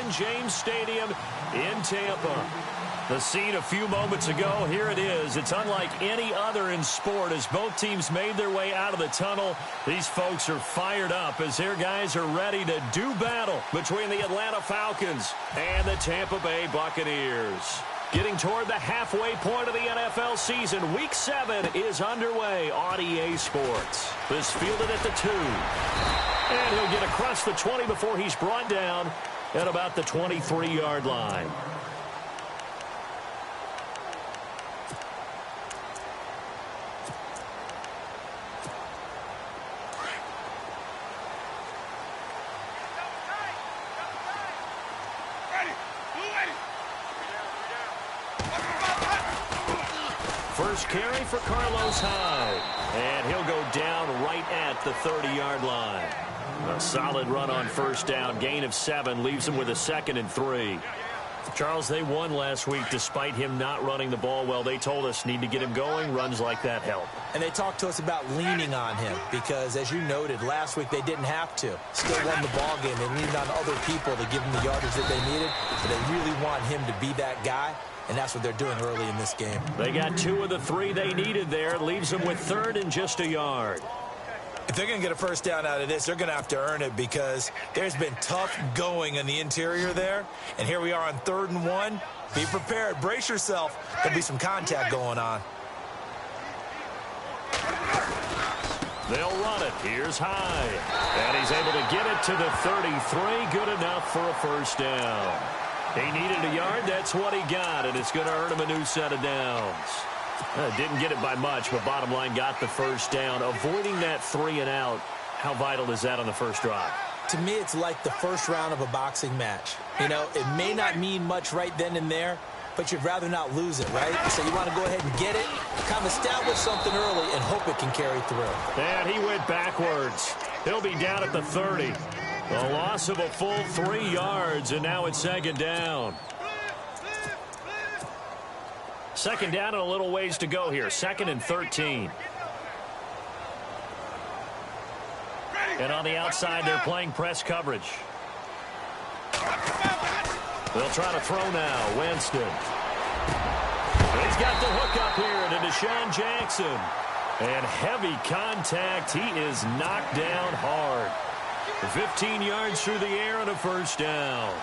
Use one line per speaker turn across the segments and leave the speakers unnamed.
Raymond James Stadium in Tampa. The scene a few moments ago, here it is. It's unlike any other in sport as both teams made their way out of the tunnel. These folks are fired up as their guys are ready to do battle between the Atlanta Falcons and the Tampa Bay Buccaneers. Getting toward the halfway point of the NFL season, Week 7 is underway on EA Sports. This fielded at the 2. And he'll get across the 20 before he's brought down at about the 23-yard line. First carry for Carlos Hyde. And he'll go down right at the 30-yard line. A solid run on first down. Gain of 7 leaves him with a 2nd and 3. Charles, they won last week despite him not running the ball well. They told us need to get him going. Runs like that help.
And they talked to us about leaning on him because, as you noted, last week they didn't have to. Still won the ball game. They leaned on other people to give them the yardage that they needed. But they really want him to be that guy. And that's what they're doing early in this game.
They got 2 of the 3 they needed there. Leaves them with 3rd and just a yard.
If they're going to get a first down out of this, they're going to have to earn it because there's been tough going in the interior there. And here we are on 3rd and 1. Be prepared. Brace yourself. There'll be some contact going on.
They'll run it. Here's Hyde. And he's able to get it to the 33. Good enough for a first down. He needed a yard. That's what he got, and it's going to earn him a new set of downs. Didn't get it by much, but bottom line got the first down. Avoiding that 3 and out, how vital is that on the first drive?
To me, it's like the first round of a boxing match. You know, it may not mean much right then and there, but you'd rather not lose it, right? So you want to go ahead and get it, kind of establish something early, and hope it can carry through.
And he went backwards. He'll be down at the 30. A loss of a full 3 yards, and now it's 2nd down. 2nd down and a little ways to go here. 2nd and 13. And on the outside, they're playing press coverage. They'll try to throw now. Winston. He's got the hook up here to Deshaun Jackson. And heavy contact. He is knocked down hard. 15 yards through the air and a first down.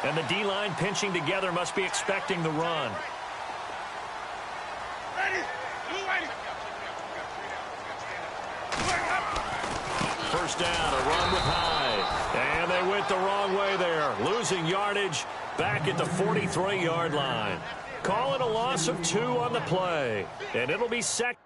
And the D-line pinching together must be expecting the run. First down, a run with Hyde. And they went the wrong way there. Losing yardage back at the 43-yard line. Call it a loss of 2 on the play. And it'll be second.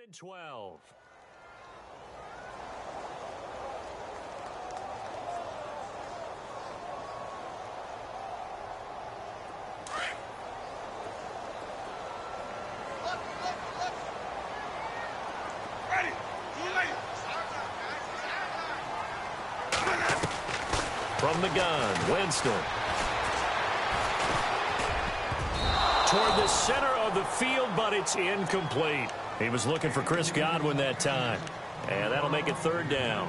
And 12. From the gun, Winston. Toward the center of the field, but it's incomplete. He was looking for Chris Godwin that time. And that'll make it 3rd down.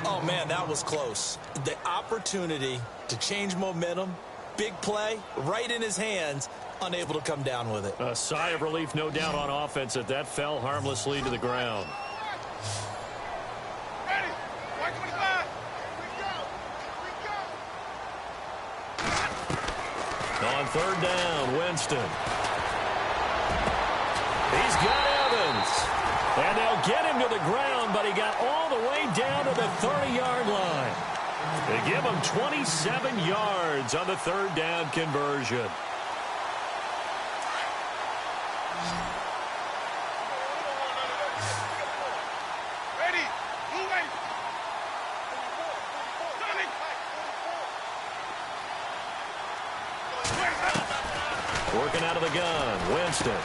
Oh, man, that was close. The opportunity to change momentum, big play, right in his hands, unable to come down with it.
A sigh of relief, no doubt, on offense that fell harmlessly to the ground. On 3rd down, Winston. He's got Evans. And they'll get him to the ground, but he got all the way down to the 30-yard line. They give him 27 yards on the 3rd down conversion. Working out of the gun, Winston.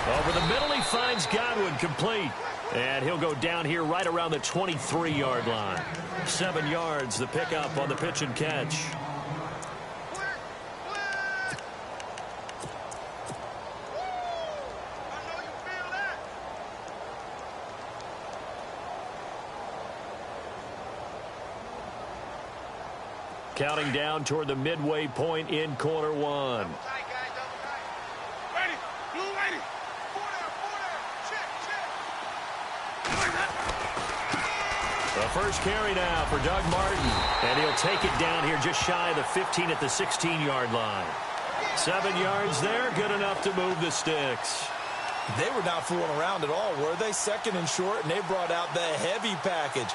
Over the middle, he finds Godwin complete. And he'll go down here right around the 23-yard line. 7 yards, the pickup on the pitch and catch. Counting down toward the midway point in quarter one. The first carry now for Doug Martin. And he'll take it down here just shy of the 15 at the 16-yard line. 7 yards there, good enough to move the sticks.
They were not fooling around at all, were they? Second and short, and they brought out the heavy package.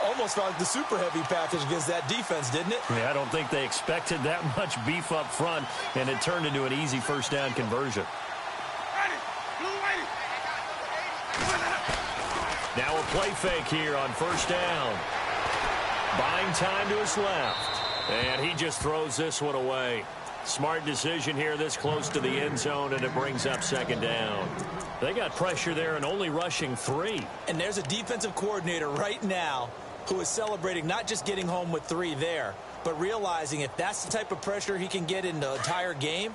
Almost felt like the super heavy package against that defense, didn't it?
Yeah, I don't think they expected that much beef up front, and it turned into an easy first down conversion. Now a play fake here on first down. Buying time to his left. And he just throws this one away. Smart decision here this close to the end zone, and it brings up second down. They got pressure there and only rushing 3.
And there's a defensive coordinator right now who is celebrating not just getting home with 3 there, but realizing if that's the type of pressure he can get in the entire game,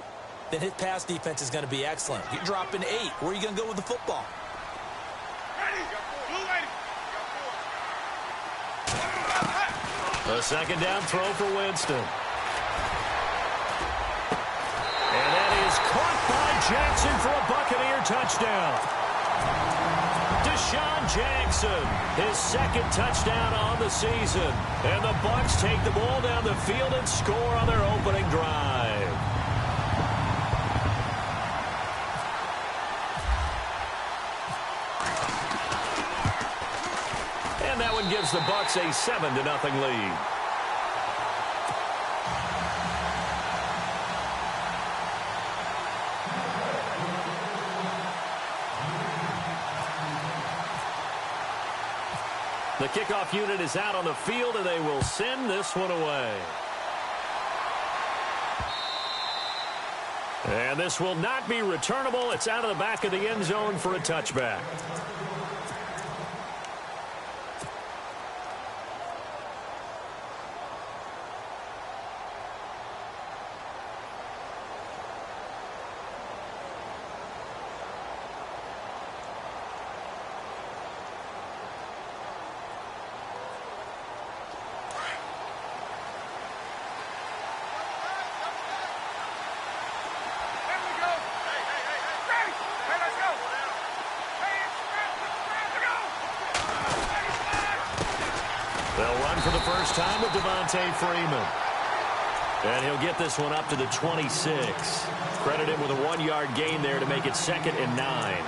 then his pass defense is going to be excellent. You're dropping 8. Where are you going to go with the football?
A second down throw for Winston. And that is caught by Jackson for a Buccaneer touchdown. Deshaun Jackson, his second touchdown on the season. And the Bucs take the ball down the field and score on their opening drive. And that one gives the Bucs a 7-0 lead. The kickoff unit is out on the field, and they will send this one away. And this will not be returnable. It's out of the back of the end zone for a touchback. They'll run for the first time with Devontae Freeman. And he'll get this one up to the 26. Credit him with a 1-yard gain there to make it 2nd and 9.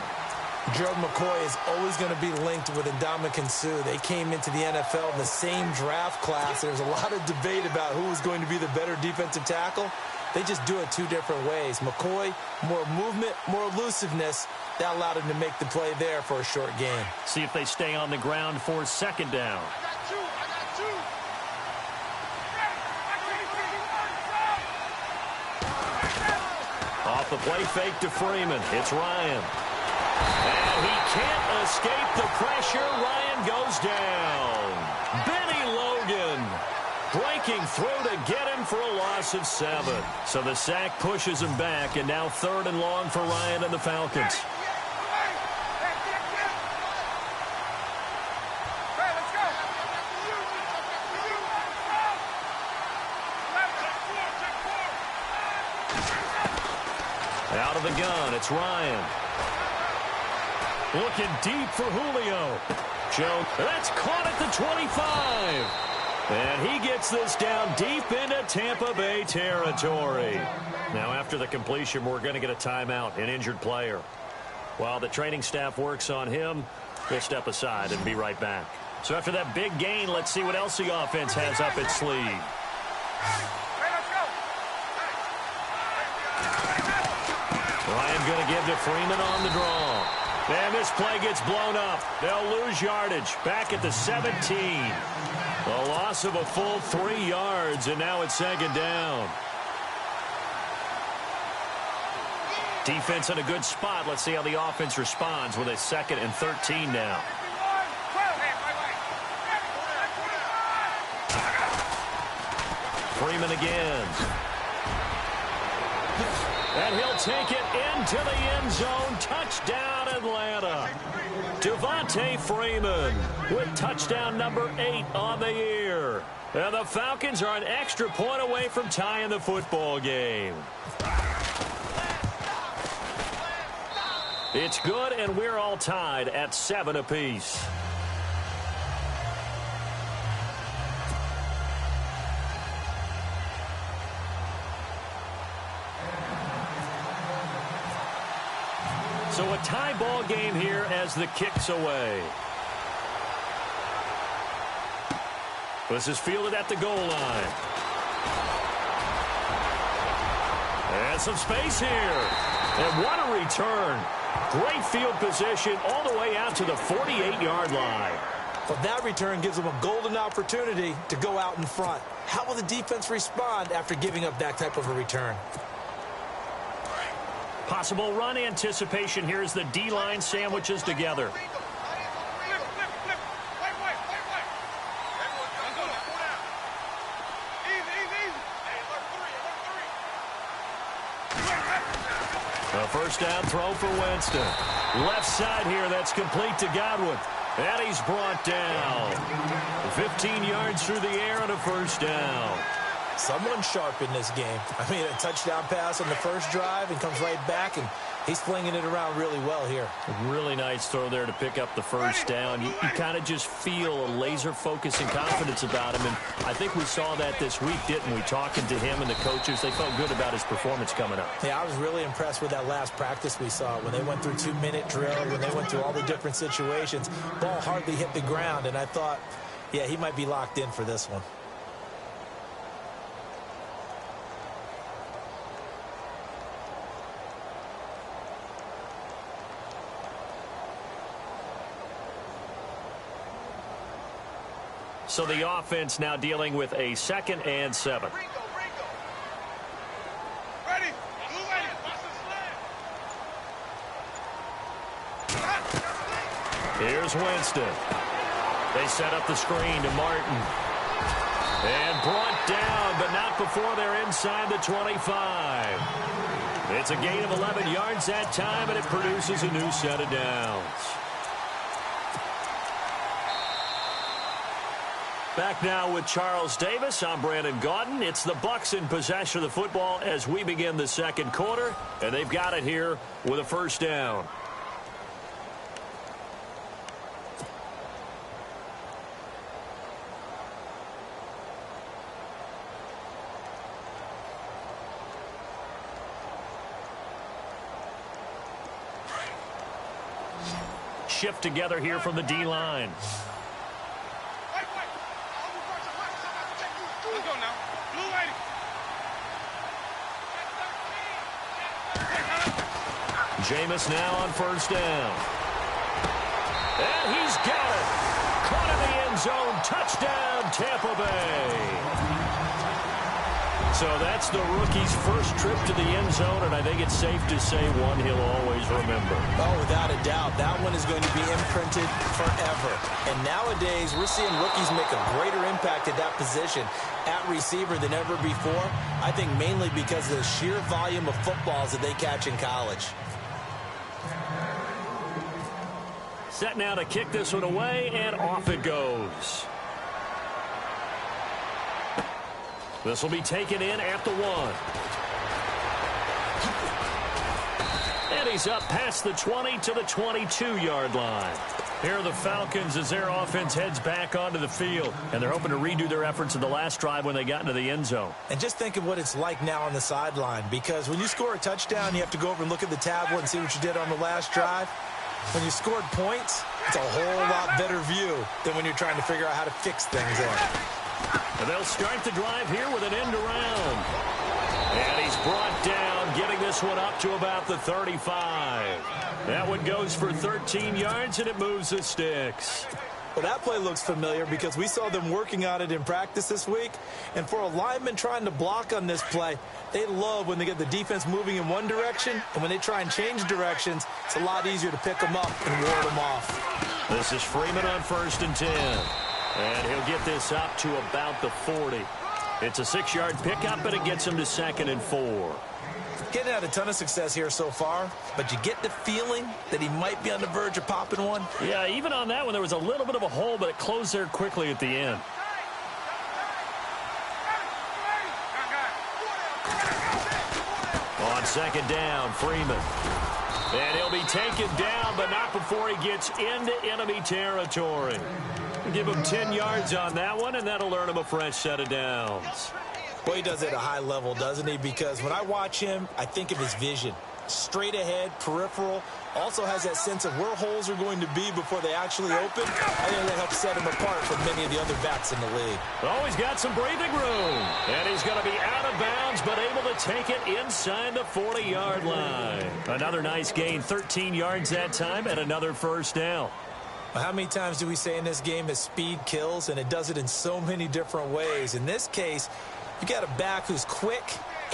Gerald McCoy is always going to be linked with Ndamukong Suh. They came into the NFL in the same draft class. There's a lot of debate about who was going to be the better defensive tackle. They just do it 2 different ways. McCoy, more movement, more elusiveness. That allowed him to make the play there for a short gain.
See if they stay on the ground for second down. Off the play fake to Freeman. It's Ryan. And he can't escape the pressure. Ryan goes down. Benny Logan breaking through to get him for a loss of 7. So the sack pushes him back, and now 3rd and long for Ryan and the Falcons. Out of the gun, it's Ryan. Looking deep for Julio. Jones, that's caught at the 25. And he gets this down deep into Tampa Bay territory. Now, after the completion, we're going to get a timeout, an injured player. While the training staff works on him, we'll step aside and be right back. So after that big gain, let's see what else the offense has up its sleeve. Ryan going to give to Freeman on the draw. And this play gets blown up. They'll lose yardage back at the 17. A loss of a full 3 yards, and now it's 2nd down. Defense in a good spot. Let's see how the offense responds with a 2nd and 13 now. Freeman again. And he'll take it into the end zone. Touchdown, Atlanta. Devontae Freeman with touchdown number 8 on the year. And the Falcons are an extra point away from tying the football game. It's good, and we're all tied at 7 apiece. So a tie ball game here as the kick's away. This is fielded at the goal line. And some space here. And what a return. Great field position all the way out to the 48-yard line.
Well, that return gives them a golden opportunity to go out in front. How will the defense respond after giving up that type of a return?
Possible run anticipation here as the D-line sandwiches together. A first down throw for Winston. Left side here, that's complete to Godwin. And he's brought down. 15 yards through the air and a first down.
Someone sharp in this game. I mean, a touchdown pass on the first drive and comes right back, and he's flinging it around really well here.
A really nice throw there to pick up the first down. You kind of just feel a laser focus and confidence about him, and I think we saw that this week, didn't we? Talking to him and the coaches, they felt good about his performance coming up.
Yeah, I was really impressed with that last practice we saw when they went through 2-minute drill, when they went through all the different situations. Ball hardly hit the ground, and I thought, yeah, he might be locked in for this one.
So the offense now dealing with a 2nd and 7. Here's Winston. They set up the screen to Martin. And brought down, but not before they're inside the 25. It's a gain of 11 yards that time, and it produces a new set of downs. Back now with Charles Davis. I'm Brandon Gaudin. It's the Bucs in possession of the football as we begin the second quarter, and they've got it here with a first down. Shift together here from the D-line. Jameis now on first down. And he's got it. Caught in the end zone. Touchdown, Tampa Bay. So that's the rookie's first trip to the end zone, and I think it's safe to say one he'll always remember.
Oh, without a doubt. That one is going to be imprinted forever. And nowadays, we're seeing rookies make a greater impact at that position at receiver than ever before. I think mainly because of the sheer volume of footballs that they catch in college.
Set now to kick this one away, and off it goes. This will be taken in at the 1. And he's up past the 20 to the 22-yard line. Here are the Falcons as their offense heads back onto the field, and they're hoping to redo their efforts in the last drive when they got into the end zone.
And just think of what it's like now on the sideline, because when you score a touchdown, you have to go over and look at the tablet and see what you did on the last drive. When you scored points, it's a whole lot better view than when you're trying to figure out how to fix things there.
And they'll start the drive here with an end around. And he's brought down, getting this one up to about the 35. That one goes for 13 yards, and it moves the sticks.
Well, that play looks familiar because we saw them working on it in practice this week. And for a lineman trying to block on this play, they love when they get the defense moving in one direction, and when they try and change directions, it's a lot easier to pick them up and ward them off.
This is Freeman on 1st and 10. And he'll get this up to about the 40. It's a 6-yard pickup, and it gets him to 2nd and 4.
Getting had a ton of success here so far, but you get the feeling that he might be on the verge of popping one.
Yeah, even on that one, there was a little bit of a hole, but it closed there quickly at the end. On 2nd down, Freeman. And he'll be taken down, but not before he gets into enemy territory. Give him 10 yards on that one, and that'll earn him a fresh set of downs.
Well, he does it at a high level, doesn't he? Because when I watch him, I think of his vision. Straight ahead, peripheral. Also has that sense of where holes are going to be before they actually open. I think that helps set him apart from many of the other backs in the league.
Oh, he's got some breathing room. And he's going to be out of bounds, but able to take it inside the 40-yard line. Another nice gain, 13 yards that time, and another first down.
Well, how many times do we say in this game that speed kills, and it does it in so many different ways? In this case, you got a back who's quick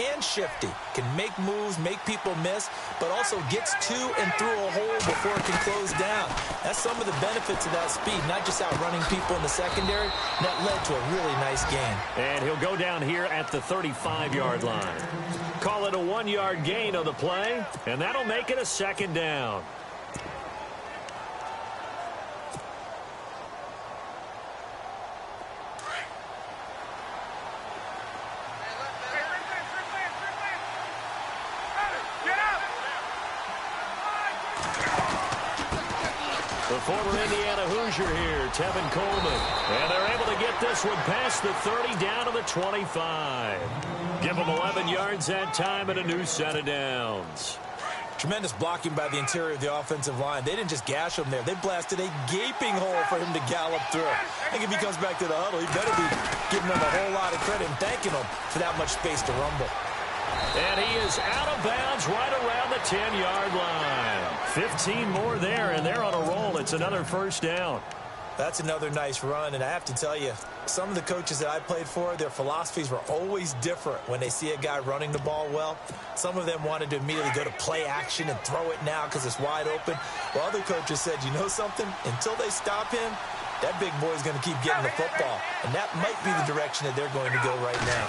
and shifty, can make moves, make people miss, but also gets to and through a hole before it can close down. That's some of the benefits of that speed, not just outrunning people in the secondary. That led to a really nice gain.
And he'll go down here at the 35-yard line. Call it a 1-yard gain on the play, and that'll make it a 2nd down. The former Indiana Hoosier here, Tevin Coleman. And they're able to get this one past the 30 down to the 25. Give them 11 yards that time and a new set of downs.
Tremendous blocking by the interior of the offensive line. They didn't just gash him there. They blasted a gaping hole for him to gallop through. I think if he comes back to the huddle, he better be giving them a whole lot of credit and thanking them for that much space to rumble.
And he is out of bounds right around the 10-yard line. 15 more there, and they're on a roll. It's another first down.
That's another nice run, and I have to tell you, some of the coaches that I played for, their philosophies were always different when they see a guy running the ball well. Some of them wanted to immediately go to play action and throw it now because it's wide open. While other coaches said, you know something? Until they stop him, that big boy's going to keep getting the football. And that might be the direction that they're going to go right now.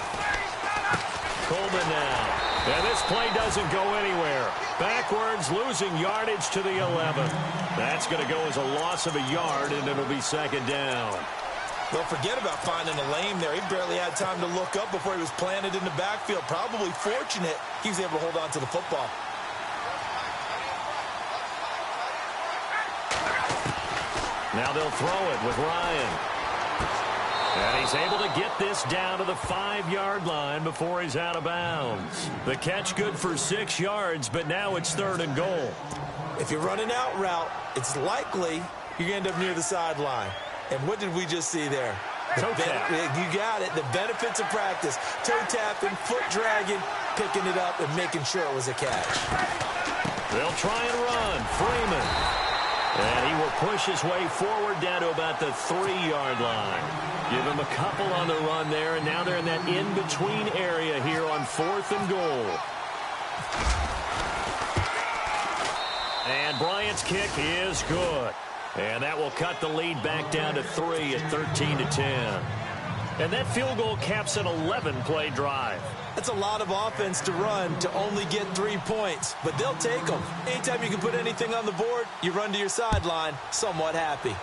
Coleman now. And this play doesn't go anywhere. Backwards, losing yardage to the 11. That's going to go as a loss of a yard, and it'll be 2nd down.
Don't forget about finding a lane there. He barely had time to look up before he was planted in the backfield. Probably fortunate he was able to hold on to the football.
Now they'll throw it with Ryan. And he's able to get this down to the 5-yard line before he's out of bounds. The catch good for 6 yards, but now it's 3rd and goal.
If you're running out route, it's likely you're going to end up near the sideline. And what did we just see there?
Toe tap.
You got it. The benefits of practice. Toe tapping, foot dragging, picking it up, and making sure it was a catch.
They'll try and run. Freeman. And he will push his way forward down to about the 3-yard line. Give him a couple on the run there, and now they're in that in-between area here on 4th and goal. And Bryant's kick is good. And that will cut the lead back down to 3 at 13-10. And that field goal caps an 11-play drive.
That's a lot of offense to run to only get 3 points, but they'll take them. Anytime you can put anything on the board, you run to your sideline somewhat happy.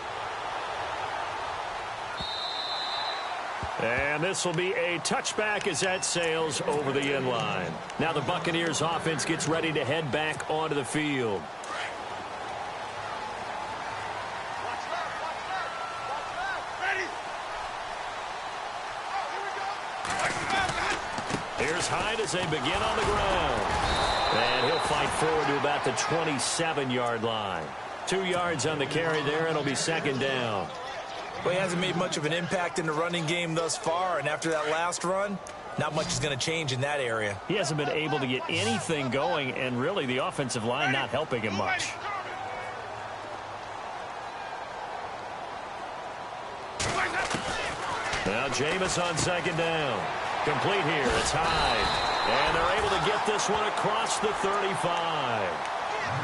And this will be a touchback as that sails over the end line. Now the Buccaneers offense gets ready to head back onto the field. Here's Hyde as they begin on the ground. And he'll fight forward to about the 27-yard line. 2 yards on the carry there, and it'll be 2nd down.
Well, he hasn't made much of an impact in the running game thus far, and after that last run, not much is going to change in that area.
He hasn't been able to get anything going, and really the offensive line not helping him much. Now Jameis on second down. Complete here. It's Hyde. And they're able to get this one across the 35.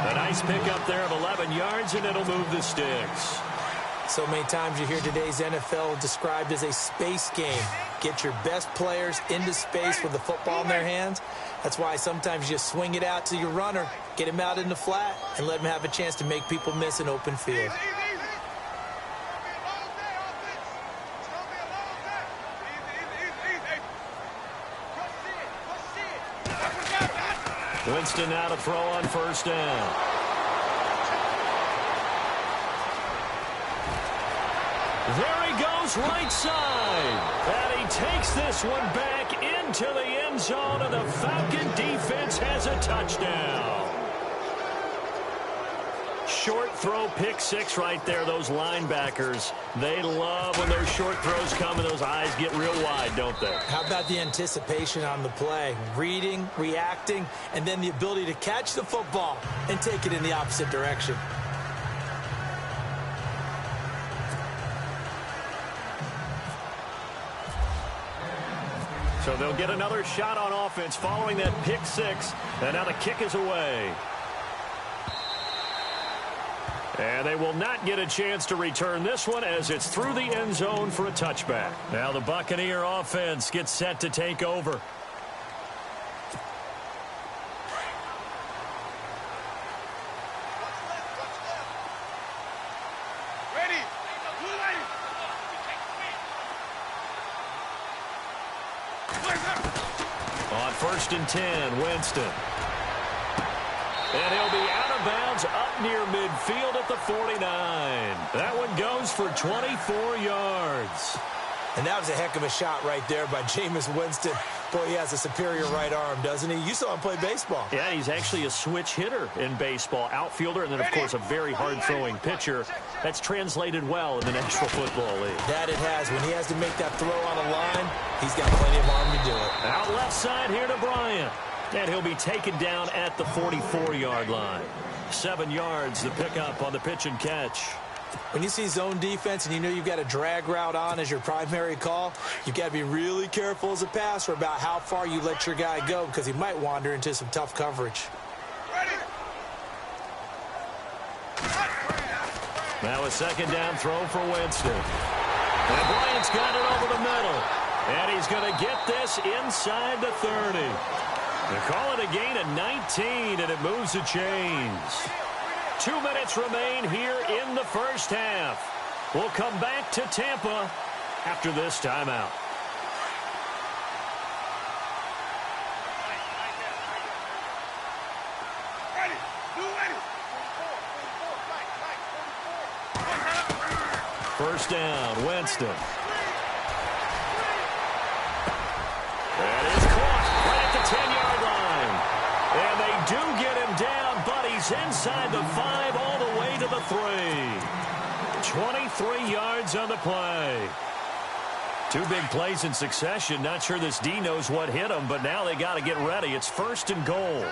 A nice pickup there of 11 yards, and it'll move the sticks.
So many times you hear today's NFL described as a space game. Get your best players into space with the football in their hands. That's why sometimes you swing it out to your runner, get him out in the flat, and let him have a chance to make people miss an open field.
Winston now to throw on first down. There he goes, right side. And he takes this one back into the end zone, and the Falcon defense has a touchdown. Short throw, pick six right there. Those linebackers, they love when those short throws come and those eyes get real wide, don't they?
How about the anticipation on the play? Reading, reacting, and then the ability to catch the football and take it in the opposite direction.
So they'll get another shot on offense following that pick six, and now the kick is away. And they will not get a chance to return this one as it's through the end zone for a touchback. Now the Buccaneer offense gets set to take over. On 1st and 10, Winston. And he'll be out of bounds up near midfield at the 49. That one goes for 24 yards.
And that was a heck of a shot right there by Jameis Winston. Boy, he has a superior right arm, doesn't he? You saw him play baseball.
Yeah, he's actually a switch hitter in baseball. Outfielder, and then, of course, a very hard-throwing pitcher. That's translated well in the National Football League.
That it has. When he has to make that throw on a line, he's got plenty of arm to do it.
Out left side here to Bryant. And he'll be taken down at the 44-yard line. 7 yards, the pickup on the pitch and catch.
When you see zone defense and you know you've got a drag route on as your primary call, you've got to be really careful as a passer about how far you let your guy go because he might wander into some tough coverage.
Now a second down throw for Winston. And Bryant's got it over the middle. And he's going to get this inside the 30. They call it a gain of 19, and it moves the chains. 2 minutes remain here in the first half. We'll come back to Tampa after this timeout. First down, Winston. That is caught right at the 10-yard line. And they do get him down, but he's inside the 5 all the way to the 3. 23 yards on the play. 2 big plays in succession. Not sure this D knows what hit him, but now they got to get ready. It's 1st and goal.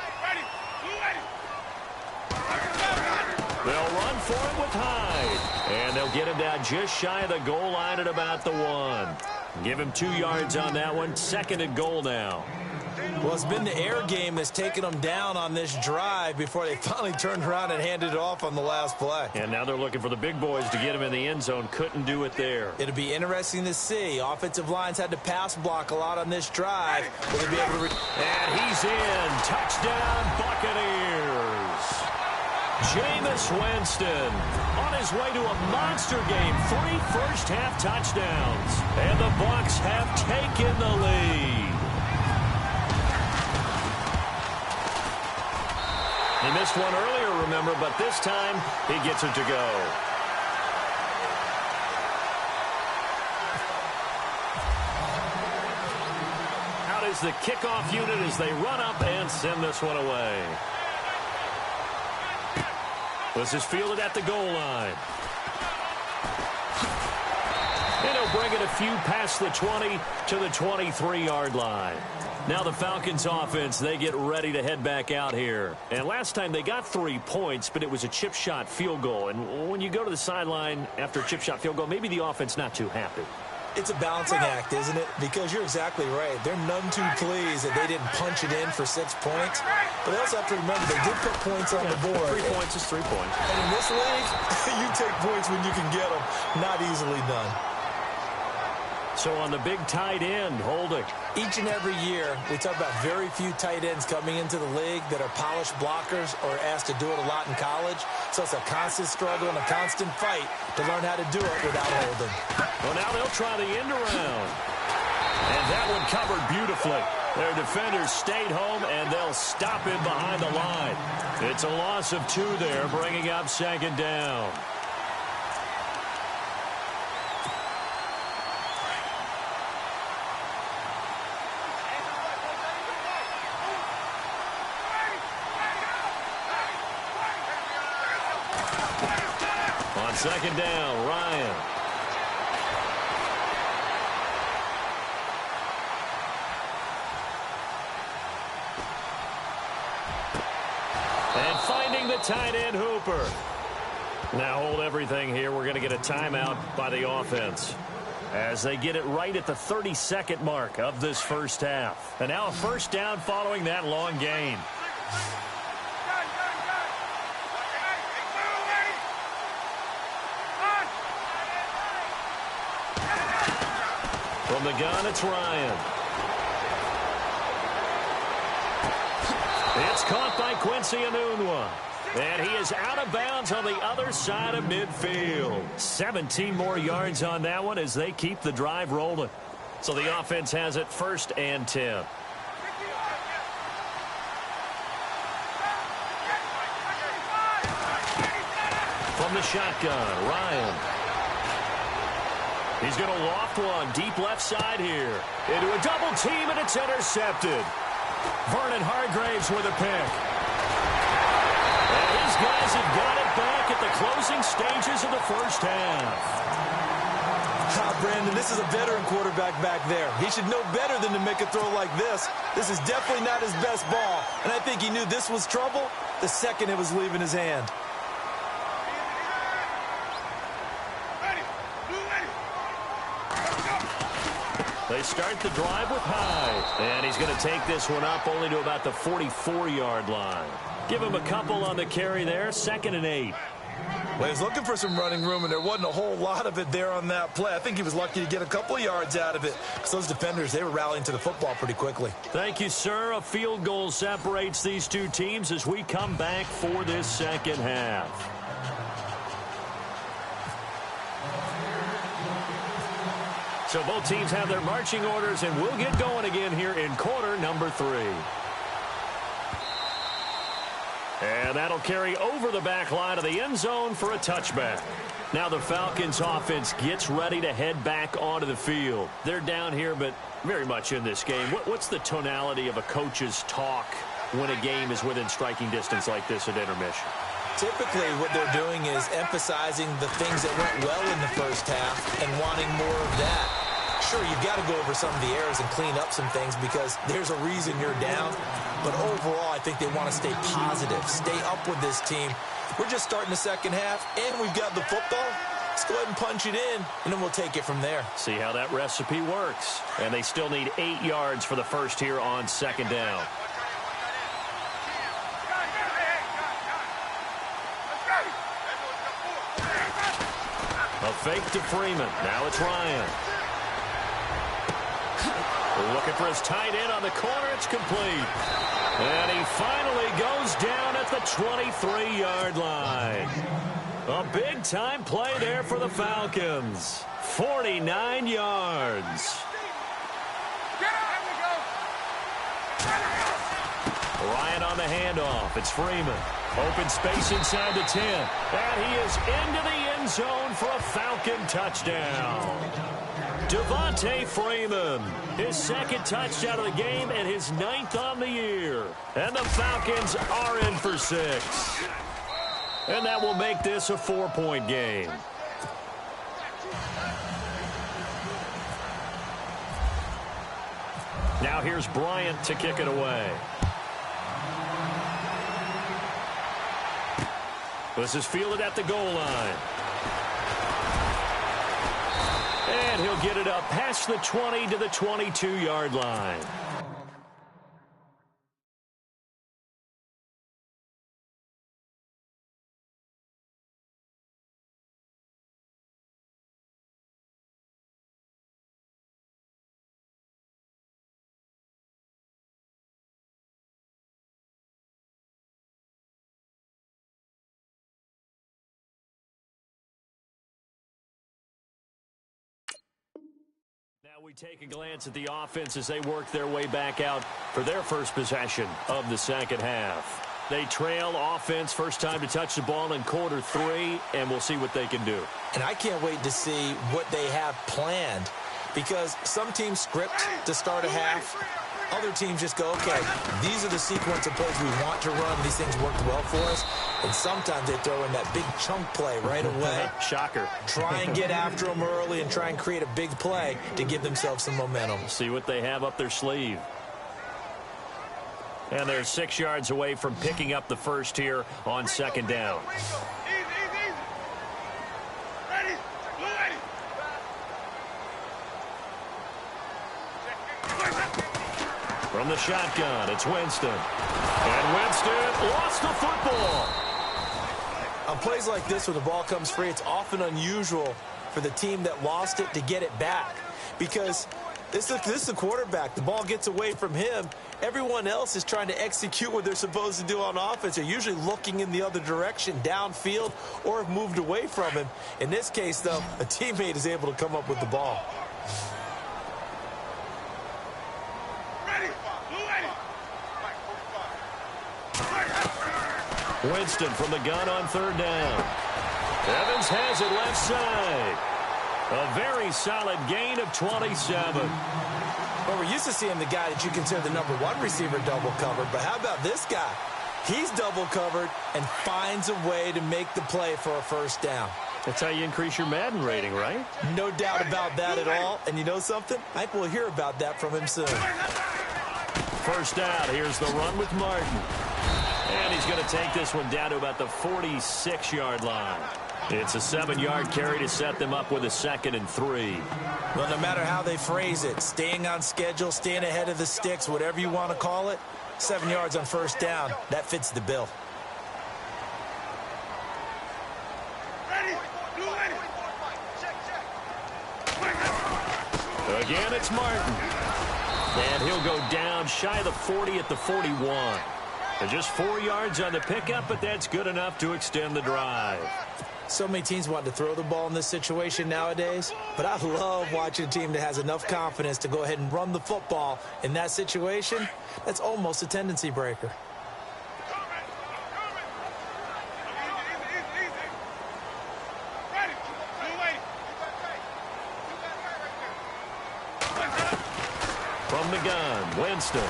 They'll run for it with Hyde. And they'll get him down just shy of the goal line at about the 1. Give him 2 yards on that one. 2nd and goal now.
Well, it's been the air game that's taken them down on this drive before they finally turned around and handed it off on the last play.
And now they're looking for the big boys to get him in the end zone. Couldn't do it there.
It'll be interesting to see. Offensive lines had to pass block a lot on this drive. Will they be able to
and he's in. Touchdown, Buccaneers. Jameis Winston on his way to a monster game. 3 first-half touchdowns. And the Bucs have taken the lead. He missed one earlier, remember, but this time he gets it to go. Out is the kickoff unit as they run up and send this one away. This is fielded at the goal line. And he'll bring it a few past the 20 to the 23-yard line. Now the Falcons offense, they get ready to head back out here. And last time they got 3 points, but it was a chip shot field goal. And when you go to the sideline after a chip shot field goal, maybe the offense not too happy.
It's a balancing act, isn't it? Because you're exactly right. They're none too pleased that they didn't punch it in for 6 points. But they also have to remember they did put points on the board.
3 points is 3 points.
And in this league, you take points when you can get them. Not easily done.
So on the big tight end, holding.
Each and every year, we talk about very few tight ends coming into the league that are polished blockers or asked to do it a lot in college. So it's a constant struggle and a constant fight to learn how to do it without holding.
Well, now they'll try the end around. And that one covered beautifully. Their defenders stayed home, and they'll stop him behind the line. It's a loss of 2 there, bringing up 2nd down. On 2nd down, Ryan. And finding the tight end, Hooper. Now hold everything here. We're going to get a timeout by the offense as they get it right at the 32nd mark of this first half. And now a 1st down following that long gain. From the gun, it's Ryan. It's caught by Quincy Enunwa. And he is out of bounds on the other side of midfield. 17 more yards on that one as they keep the drive rolling. So the offense has it 1st and 10. From the shotgun, Ryan. He's going to loft one deep left side here. Into a double team, and it's intercepted. Vernon Hargraves with a pick. And his guys have got it back at the closing stages of the first half.
Brandon, this is a veteran quarterback back there. He should know better than to make a throw like this. This is definitely not his best ball. And I think he knew this was trouble the second it was leaving his hand.
They start the drive with Hyde. And he's going to take this one up only to about the 44-yard line. Give him a couple on the carry there. 2nd and 8.
Well, he's looking for some running room, and there wasn't a whole lot of it there on that play. I think he was lucky to get a couple of yards out of it because those defenders, they were rallying to the football pretty quickly.
Thank you, sir. A field goal separates these two teams as we come back for this second half. So both teams have their marching orders, and we'll get going again here in quarter number 3. And that'll carry over the back line of the end zone for a touchback. Now the Falcons offense gets ready to head back onto the field. They're down here, but very much in this game. What's the tonality of a coach's talk when a game is within striking distance like this at intermission?
Typically, what they're doing is emphasizing the things that went well in the first half and wanting more of that. Sure, you've got to go over some of the errors and clean up some things because there's a reason you're down. But overall, I think they want to stay positive, stay up with this team. We're just starting the second half, and we've got the football. Let's go ahead and punch it in, and then we'll take it from there.
See how that recipe works. And they still need 8 yards for the first here on 2nd down. A fake to Freeman. Now it's Ryan. Looking for his tight end on the corner. It's complete. And he finally goes down at the 23-yard line. A big-time play there for the Falcons. 49 yards. Ryan on the handoff. It's Freeman. Open space inside the 10. And he is into the end zone for a Falcon touchdown. Devontae Freeman, his 2nd touchdown of the game and his 9th on the year. And the Falcons are in for 6. And that will make this a 4-point game. Now here's Bryant to kick it away. This is fielded at the goal line. And he'll get get it up past the 20 to the 22-yard line. Now we take a glance at the offense as they work their way back out for their first possession of the second half. They trail offense, first time to touch the ball in quarter 3, and we'll see what they can do.
And I can't wait to see what they have planned, because some teams script to start a half. Other teams just go, okay, these are the sequence of plays we want to run. These things worked well for us. And sometimes they throw in that big chunk play right away.
Shocker.
Try and get after them early and try and create a big play to give themselves some momentum.
See what they have up their sleeve. And they're 6 yards away from picking up the first here on second down. From the shotgun, it's Winston. And Winston lost the football.
On plays like this, when the ball comes free, it's often unusual for the team that lost it to get it back. Because this is the quarterback. The ball gets away from him. Everyone else is trying to execute what they're supposed to do on offense. They're usually looking in the other direction, downfield, or have moved away from him. In this case, though, a teammate is able to come up with the ball.
Winston from the gun on third down. Evans has it left side. A very solid gain of 27.
Well, we're used to seeing the guy that you consider the #1 receiver double covered, but how about this guy? He's double covered and finds a way to make the play for a first down.
That's how you increase your Madden rating, right?
No doubt about that at all. And you know something? I think we'll hear about that from him soon.
First down. Here's the run with Martin. And he's going to take this one down to about the 46-yard line. It's a 7-yard carry to set them up with a 2nd and 3.
Well, no matter how they phrase it, staying on schedule, staying ahead of the sticks, whatever you want to call it, 7 yards on first down, that fits the bill.
Again, it's Martin. And he'll go down shy of the 40 at the 41. And just 4 yards on the pickup, but that's good enough to extend the drive.
So many teams want to throw the ball in this situation nowadays, but I love watching a team that has enough confidence to go ahead and run the football. In that situation, that's almost a tendency breaker.
From the gun, Winston.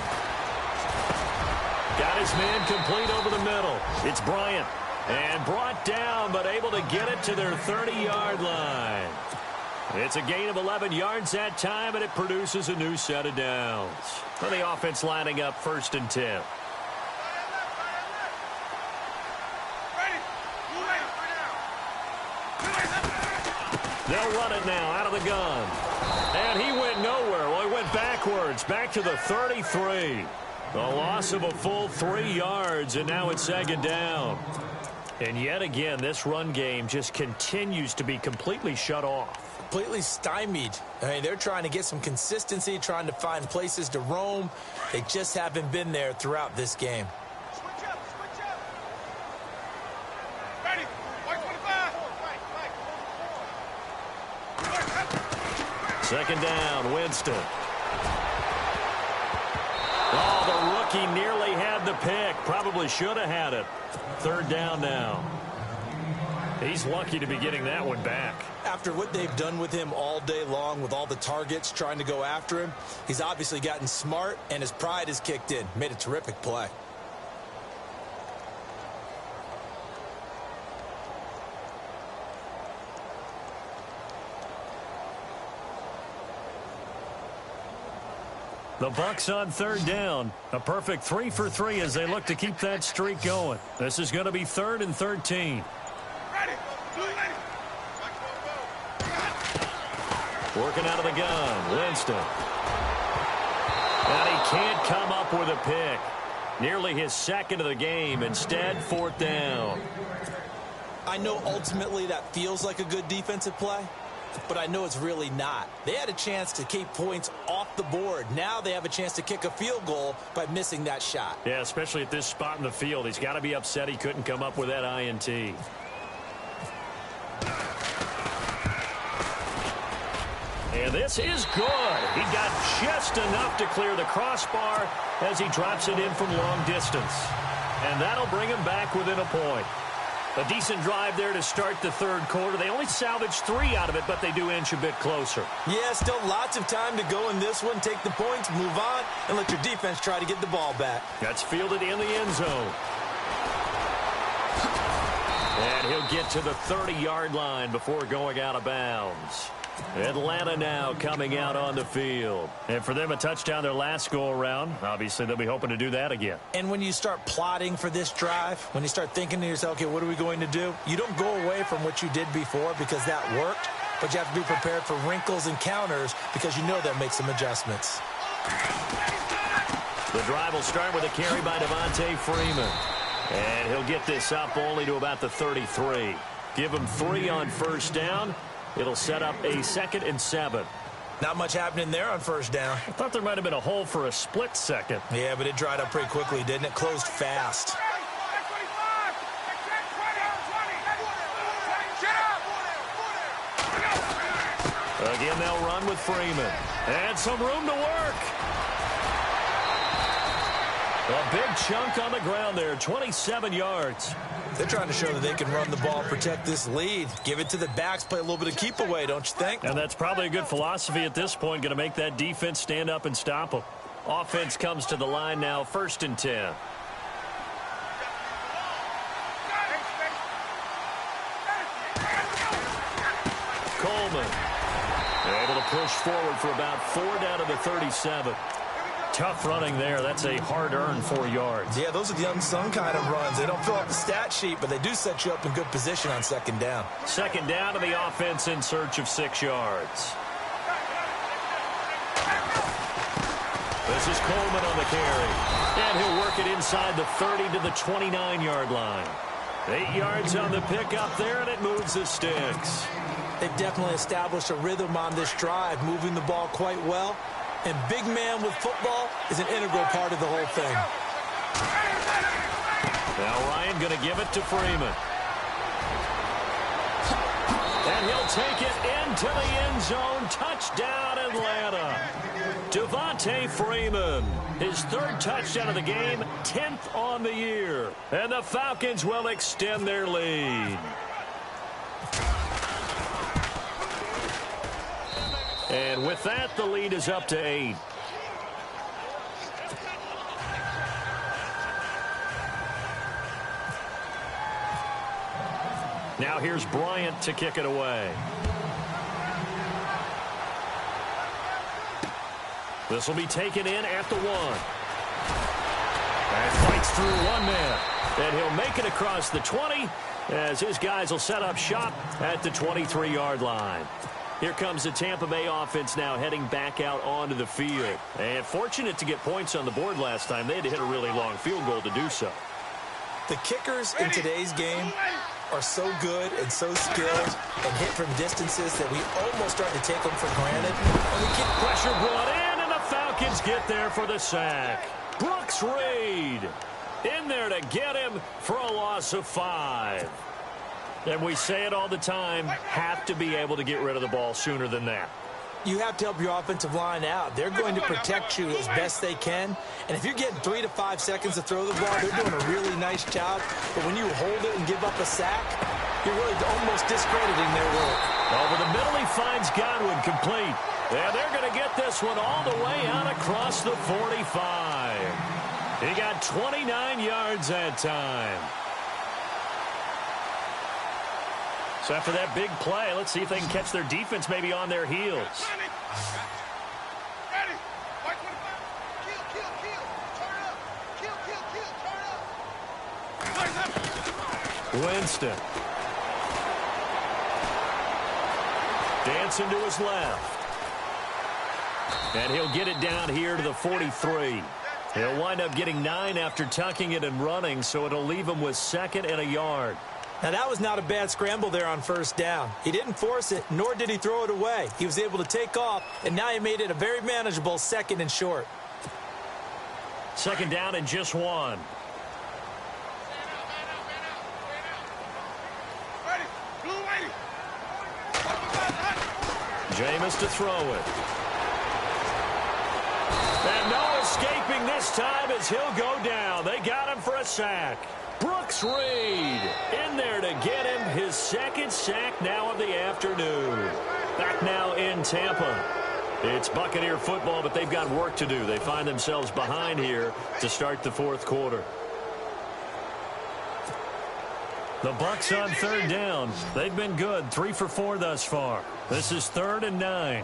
Got his man complete over the middle. It's Bryant. And brought down, but able to get it to their 30-yard line. It's a gain of 11 yards that time, and it produces a new set of downs. For the offense lining up 1st and 10. They'll run it now out of the gun. And he went nowhere. Well, he went backwards, back to the 33. The loss of a full 3 yards, and now it's 2nd down. And yet again, this run game just continues to be completely shut off.
Completely stymied. I mean, they're trying to get some consistency, trying to find places to roam. They just haven't been there throughout this game.
Switch up, switch up. Ready. White 25.
2nd down, Winston. Oh, the rookie nearly had the pick. Probably should have had it. 3rd down now. He's lucky to be getting that one back.
After what they've done with him all day long, with all the targets trying to go after him, he's obviously gotten smart, and his pride has kicked in. Made a terrific play.
The Bucs on 3rd down. A perfect 3 for 3 as they look to keep that streak going. This is going to be 3rd and 13. Working out of the gun, Winston. And he can't come up with a pick. Nearly his second of the game. Instead, fourth down.
I know ultimately that feels like a good defensive play, but I know it's really not. They had a chance to keep points off the board. Now they have a chance to kick a field goal by missing that shot.
Yeah, especially at this spot in the field. He's got to be upset he couldn't come up with that INT. And this is good. He got just enough to clear the crossbar as he drops it in from long distance. And that'll bring him back within a point. A decent drive there to start the third quarter. They only salvaged 3 out of it, but they do inch a bit closer.
Yeah, still lots of time to go in this one. Take the points, move on, and let your defense try to get the ball back.
That's fielded in the end zone. And he'll get to the 30-yard line before going out of bounds. Atlanta now coming out on the field. And for them, a touchdown their last go-around. Obviously, they'll be hoping to do that again.
And when you start plotting for this drive, when you start thinking to yourself, okay, what are we going to do? You don't go away from what you did before because that worked, but you have to be prepared for wrinkles and counters because you know that makes some adjustments.
The drive will start with a carry by Devontae Freeman. And he'll get this up only to about the 33. Give him 3 on first down. It'll set up a 2nd and 7.
Not much happening there on first down.
I thought there might have been a hole for a split second.
Yeah, but it dried up pretty quickly, didn't it? Closed fast.
Again, they'll run with Freeman. And some room to work. A big chunk on the ground there, 27 yards.
They're trying to show that they can run the ball, protect this lead. Give it to the backs, play a little bit of keep away, don't you think?
And that's probably a good philosophy at this point, going to make that defense stand up and stop them. Offense comes to the line now, 1st and 10. Coleman able to push forward for about 4 down to the 37. Tough running there. That's a hard-earned 4 yards.
Yeah, those are the unsung kind of runs. They don't fill up the stat sheet, but they do set you up in good position on 2nd down.
2nd down to the offense in search of 6 yards. This is Coleman on the carry. And he'll work it inside the 30 to the 29-yard line. 8 yards on the pickup there, and it moves the sticks.
They've definitely established a rhythm on this drive, moving the ball quite well. And big man with football is an integral part of the whole thing.
Now Ryan going to give it to Freeman. And he'll take it into the end zone. Touchdown, Atlanta. Devontae Freeman, his 3rd touchdown of the game, 10th on the year. And the Falcons will extend their lead. And with that, the lead is up to 8. Now here's Bryant to kick it away. This will be taken in at the 1. And fights through 1 man. And he'll make it across the 20 as his guys will set up shop at the 23-yard line. Here comes the Tampa Bay offense now heading back out onto the field. And fortunate to get points on the board last time. They had to hit a really long field goal to do so.
The kickers in today's game are so good and so skilled and hit from distances that we almost start to take them for granted.
And we get pressure brought in, and the Falcons get there for the sack. Brooks Reed in there to get him for a loss of 5. And we say it all the time, have to be able to get rid of the ball sooner than that.
You have to help your offensive line out. They're going to protect you as best they can. And if you're getting 3 to 5 seconds to throw the ball, they're doing a really nice job. But when you hold it and give up a sack, you're really almost discrediting their work.
Over the middle, he finds Godwin complete. And they're going to get this one all the way out across the 45. He got 29 yards that time. So after that big play, let's see if they can catch their defense maybe on their heels. Winston. Dancing to his left. And he'll get it down here to the 43. He'll wind up getting 9 after tucking it and running, so it'll leave him with 2nd and a yard.
Now, that was not a bad scramble there on 1st down. He didn't force it, nor did he throw it away. He was able to take off, and now he made it a very manageable 2nd and short.
2nd down and just 1. Jameis to throw it. And no escaping this time as he'll go down. They got him for a sack. Brooks Reed in there to get him his 2nd sack now of the afternoon. Back now in Tampa. It's Buccaneer football, but they've got work to do. They find themselves behind here to start the 4th quarter. The Bucs on 3rd down. They've been good, 3 for 4 thus far. This is 3rd and 9.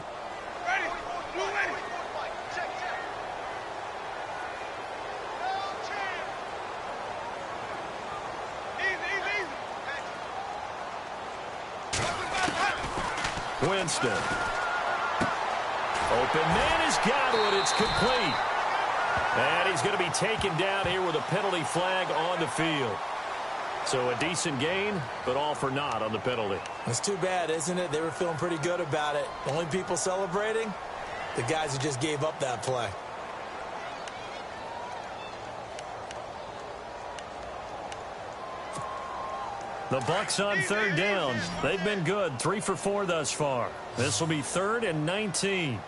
Winston. Open man has got it. It's complete. And he's going to be taken down here with a penalty flag on the field. So a decent gain, but all for naught on the penalty.
It's too bad, isn't it? They were feeling pretty good about it. The only people celebrating, the guys who just gave up that play.
The Bucs on 3rd down. They've been good, 3 for 4 thus far. This will be 3rd and 19.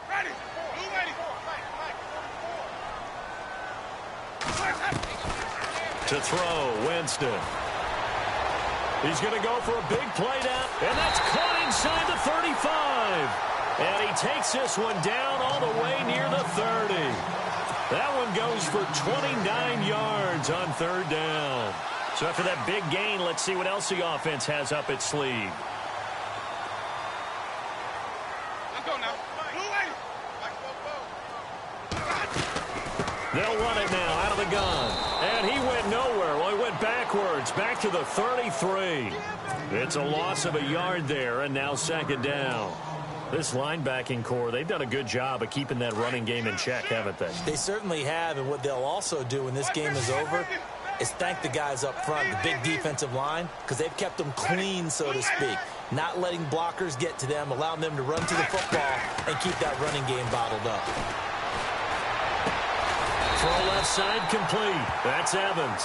To throw, Winston. He's going to go for a big play down, and that's caught inside the 35. And he takes this one down all the way near the 30. That one goes for 29 yards on 3rd down. So after that big gain, let's see what else the offense has up its sleeve.
Let's go now.
They'll run it now out of the gun. And he went nowhere. Well, he went backwards, back to the 33. It's a loss of a yard there, and now 2nd down. This linebacking core, they've done a good job of keeping that running game in check, haven't they?
They certainly have, and what they'll also do when this game is over is thank the guys up front, the big defensive line, because they've kept them clean, so to speak. Not letting blockers get to them, allowing them to run to the football and keep that running game bottled up.
Throw left side complete. That's Evans.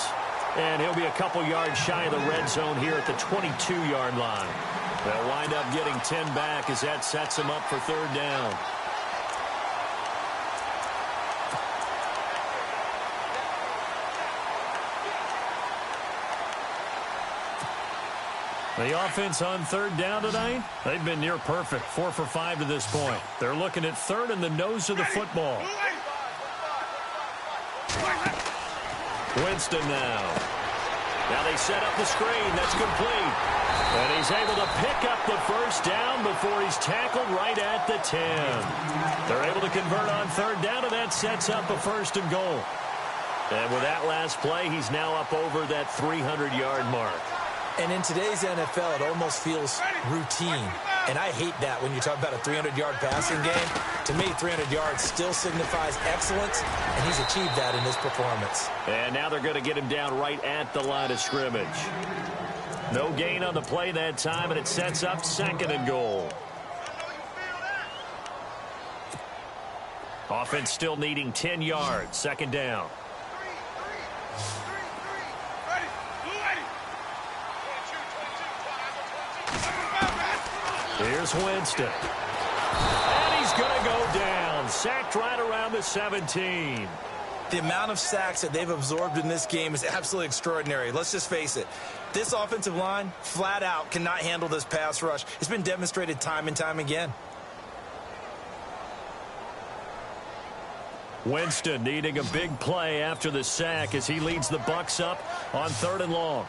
And he'll be a couple yards shy of the red zone here at the 22-yard line. They'll wind up getting 10 back as that sets them up for 3rd down. The offense on 3rd down tonight, they've been near perfect, 4 for 5 to this point. They're looking at 3rd and the nose of the football. Winston now. Now they set up the screen. That's complete. And he's able to pick up the 1st down before he's tackled right at the 10. They're able to convert on 3rd down, and that sets up a 1st and goal. And with that last play, he's now up over that 300-yard mark.
And in today's NFL, it almost feels routine. And I hate that when you talk about a 300-yard passing game. To me, 300 yards still signifies excellence, and he's achieved that in this performance.
And now they're going to get him down right at the line of scrimmage. No gain on the play that time, and it sets up 2nd and goal. Offense still needing 10 yards, 2nd down. Here's Winston. And he's going to go down. Sacked right around the 17.
The amount of sacks that they've absorbed in this game is absolutely extraordinary. Let's just face it. This offensive line, flat out, cannot handle this pass rush. It's been demonstrated time and time again.
Winston needing a big play after the sack as he leads the Bucs up on 3rd and long.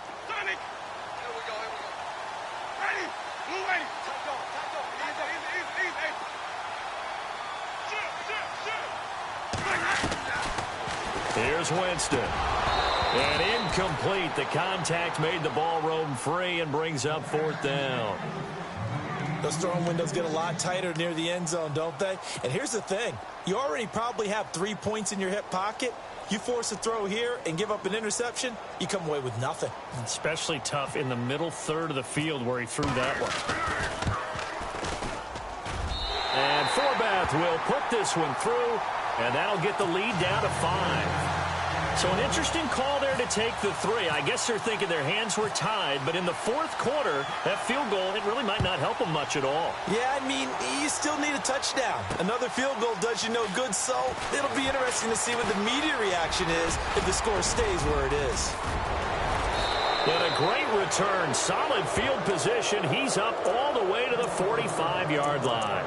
Here's Winston. And incomplete. The contact made the ball roam free and brings up 4th down.
Those throwing windows get a lot tighter near the end zone, don't they? And here's the thing. You already probably have 3 points in your hip pocket. You force a throw here and give up an interception, you come away with nothing.
Especially tough in the middle third of the field where he threw that one. And Forbath will put this one through, and that'll get the lead down to 5. So an interesting call there to take the 3. I guess they're thinking their hands were tied, but in the fourth quarter, that field goal, it really might not help them much at all.
Yeah, I mean, you still need a touchdown. Another field goal does you no good, so it'll be interesting to see what the media reaction is if the score stays where it is.
And a great return, solid field position. He's up all the way to the 45-yard line.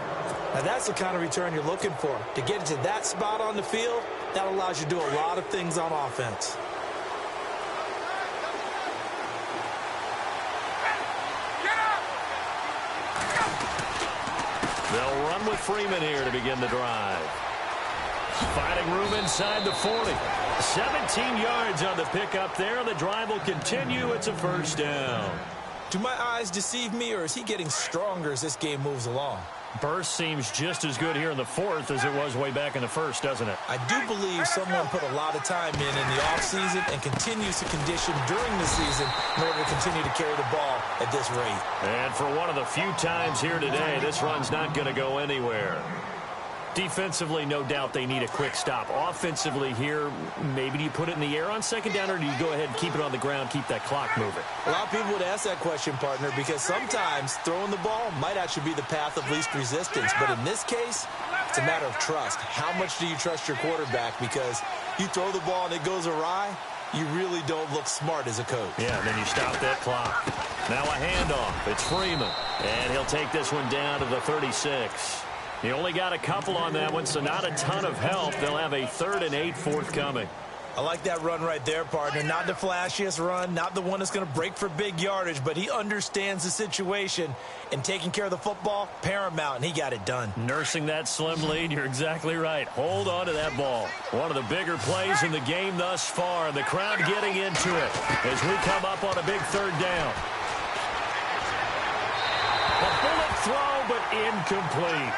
Now, that's the kind of return you're looking for. To get it to that spot on the field, that allows you to do a lot of things on offense.
They'll run with Freeman here to begin the drive. Finding room inside the 40. 17 yards on the pickup there. The drive will continue. It's a first down.
Do my eyes deceive me, or is he getting stronger as this game moves along?
Burst seems just as good here in the fourth as it was way back in the first, doesn't it?
I do believe someone put a lot of time in the offseason and continues to condition during the season in order to continue to carry the ball at this rate.
And for one of the few times here today, this run's not going to go anywhere. Defensively, no doubt they need a quick stop. Offensively here, maybe do you put it in the air on second down, or do you go ahead and keep it on the ground, keep that clock moving?
A lot of people would ask that question, partner, because sometimes throwing the ball might actually be the path of least resistance. But in this case, it's a matter of trust. How much do you trust your quarterback? Because you throw the ball and it goes awry, you really don't look smart as a coach.
Yeah, and then you stop that clock. Now a handoff. It's Freeman. And he'll take this one down to the 36. He only got a couple on that one, so not a ton of help. They'll have a 3rd and 8 forthcoming.
I like that run right there, partner. Not the flashiest run, not the one that's going to break for big yardage, but he understands the situation, and taking care of the football, paramount, and he got it done.
Nursing that slim lead, you're exactly right. Hold on to that ball. One of the bigger plays in the game thus far, and the crowd getting into it as we come up on a big 3rd down. A bullet throw, but incomplete.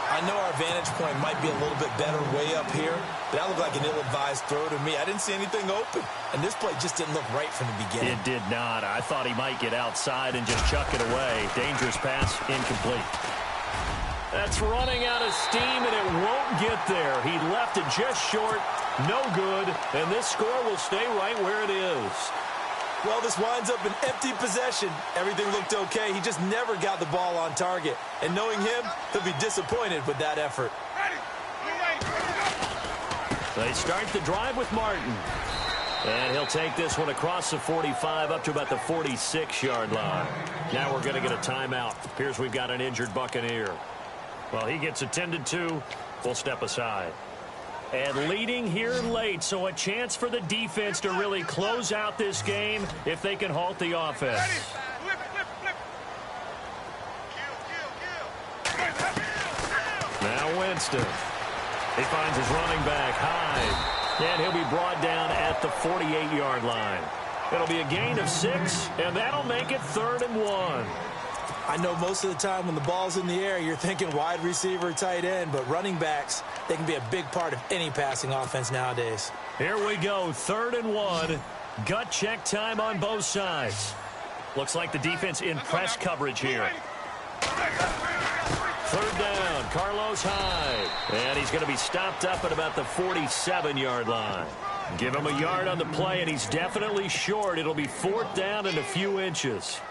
I know our vantage point might be a little bit better way up here, but that looked like an ill-advised throw to me. I didn't see anything open, and this play just didn't look right from the beginning.
It did not. I thought he might get outside and just chuck it away. Dangerous pass, incomplete. That's running out of steam, and it won't get there. He left it just short, no good, and this score will stay right where it is.
Well, this winds up an empty possession. Everything looked okay. He just never got the ball on target. And knowing him, he'll be disappointed with that effort.
They start the drive with Martin. And he'll take this one across the 45 up to about the 46-yard line. Now we're going to get a timeout. Appears we've got an injured Buccaneer. Well, he gets attended to. We'll step aside. And leading here late, so a chance for the defense to really close out this game if they can halt the offense. Now Winston. He finds his running back, Hyde. And he'll be brought down at the 48-yard line. It'll be a gain of 6, and that'll make it 3rd and 1.
I know most of the time when the ball's in the air, you're thinking wide receiver, tight end, but running backs, they can be a big part of any passing offense nowadays.
Here we go, 3rd and 1. Gut check time on both sides. Looks like the defense in press coverage here. 3rd down, Carlos Hyde. And he's going to be stopped up at about the 47-yard line. Give him a yard on the play, and he's definitely short. It'll be 4th down and a few inches.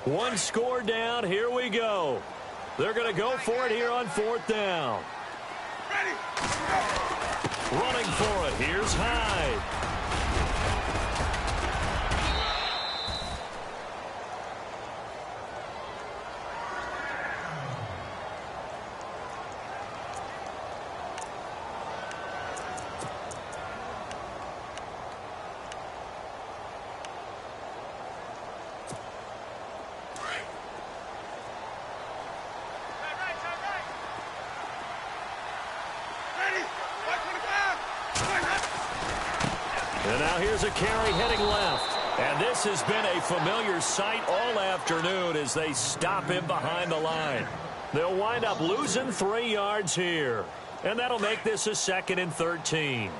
One score down. Here we go. They're going to go for it here on 4th down. Running for it. Here's Hyde. Now here's a carry heading left. And this has been a familiar sight all afternoon as they stop him behind the line. They'll wind up losing 3 yards here. And that'll make this a 2nd and 13.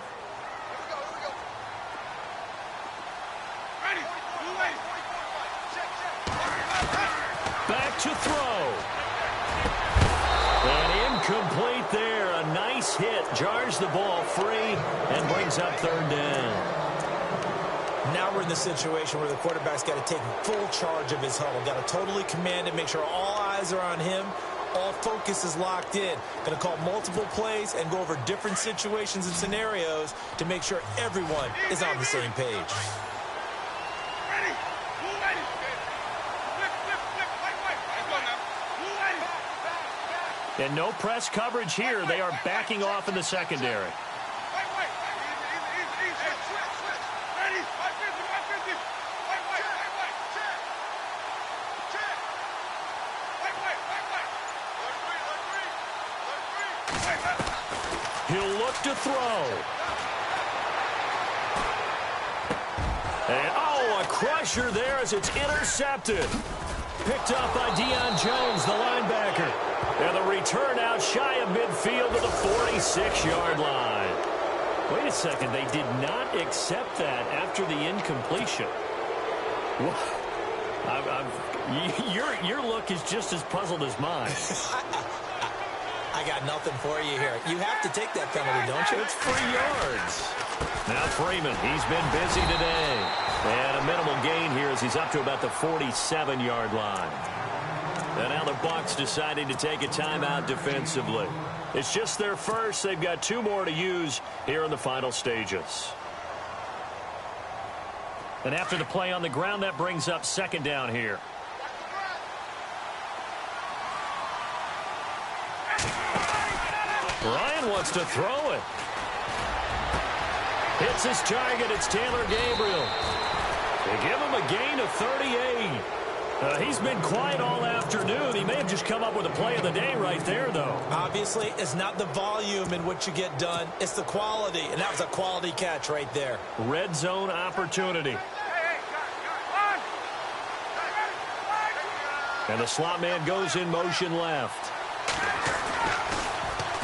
Back to throw. And incomplete there. A nice hit. Jars the ball free and brings up 3rd down.
Now we're in the situation where the quarterback's got to take full charge of his huddle. Got to totally command it, make sure all eyes are on him. All focus is locked in. Going to call multiple plays and go over different situations and scenarios to make sure everyone is on the same page.
And no press coverage here. They are backing off in the secondary. He'll look to throw. And, a crusher there as it's intercepted. Picked up by Deion Jones, the linebacker. And the return out shy of midfield to the 46-yard line. Wait a second. They did not accept that after the incompletion. Your look is just as puzzled as mine.
I got nothing for you here. You have to take that penalty, don't you?
It's 3 yards. Now Freeman, he's been busy today. And a minimal gain here as he's up to about the 47-yard line. And now the Bucs deciding to take a timeout defensively. It's just their first. They've got 2 more to use here in the final stages. And after the play on the ground, that brings up 2nd down here. Ryan wants to throw it. Hits his target. It's Taylor Gabriel. They give him a gain of 38. He's been quiet all afternoon. He may have just come up with a play of the day right there, though.
Obviously, it's not the volume in which you get done. It's the quality, and that was a quality catch right there.
Red zone opportunity. And the slot man goes in motion left.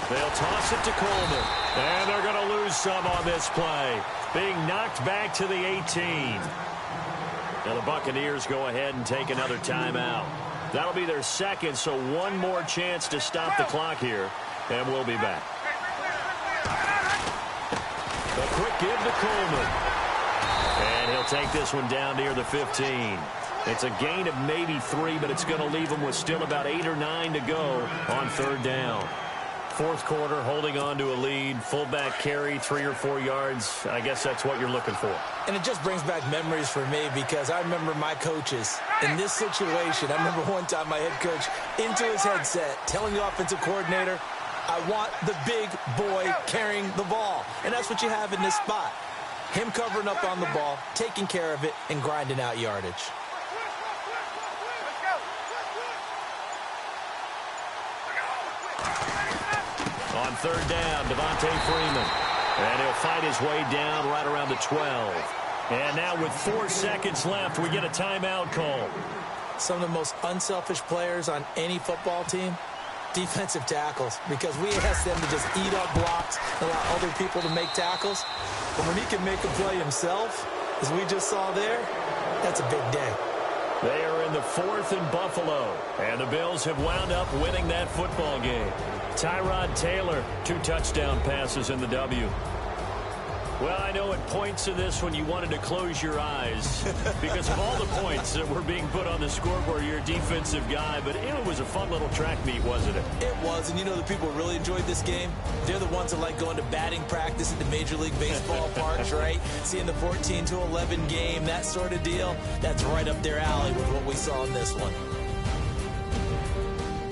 They'll toss it to Coleman. And they're going to lose some on this play. Being knocked back to the 18. Now the Buccaneers go ahead and take another timeout. That'll be their 2nd, so 1 more chance to stop the clock here. And we'll be back. A quick give to Coleman. And he'll take this one down near the 15. It's a gain of maybe 3, but it's going to leave them with still about 8 or 9 to go on 3rd down. 4th quarter, holding on to a lead. Fullback carry, 3 or 4 yards. I guess that's what you're looking for.
And it just brings back memories for me because I remember my coaches in this situation. I remember one time my head coach into his headset telling the offensive coordinator, I want the big boy carrying the ball. And that's what you have in this spot. Him covering up on the ball, taking care of it, and grinding out yardage.
On 3rd down, Devontae Freeman. And he'll fight his way down right around the 12. And now with 4 seconds left, we get a timeout call.
Some of the most unselfish players on any football team, defensive tackles, because we ask them to just eat up blocks and allow other people to make tackles. But when he can make a play himself, as we just saw there, that's a big day.
They are in the 4th in Buffalo, and the Bills have wound up winning that football game. Tyrod Taylor, 2 touchdown passes in the W. Well, I know at points of this when you wanted to close your eyes because of all the points that were being put on the scoreboard. You're a defensive guy, but it was a fun little track meet, wasn't it?
It was, and you know the people who really enjoyed this game? They're the ones that like going to batting practice at the Major League Baseball parks, right? Seeing the 14-11 game, that sort of deal. That's right up their alley with what we saw in this one.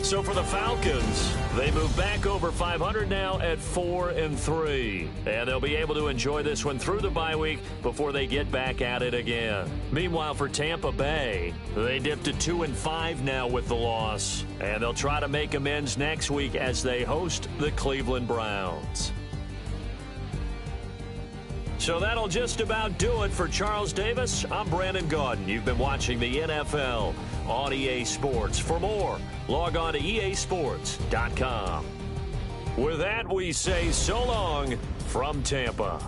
So for the Falcons, they move back over 500 now at 4-3. And they'll be able to enjoy this one through the bye week before they get back at it again. Meanwhile, for Tampa Bay, they dipped to 2-5 now with the loss. And they'll try to make amends next week as they host the Cleveland Browns. So that'll just about do it for Charles Davis. I'm Brandon Gaudin. You've been watching the NFL on EA Sports. For more, log on to easports.com. With that, we say so long from Tampa.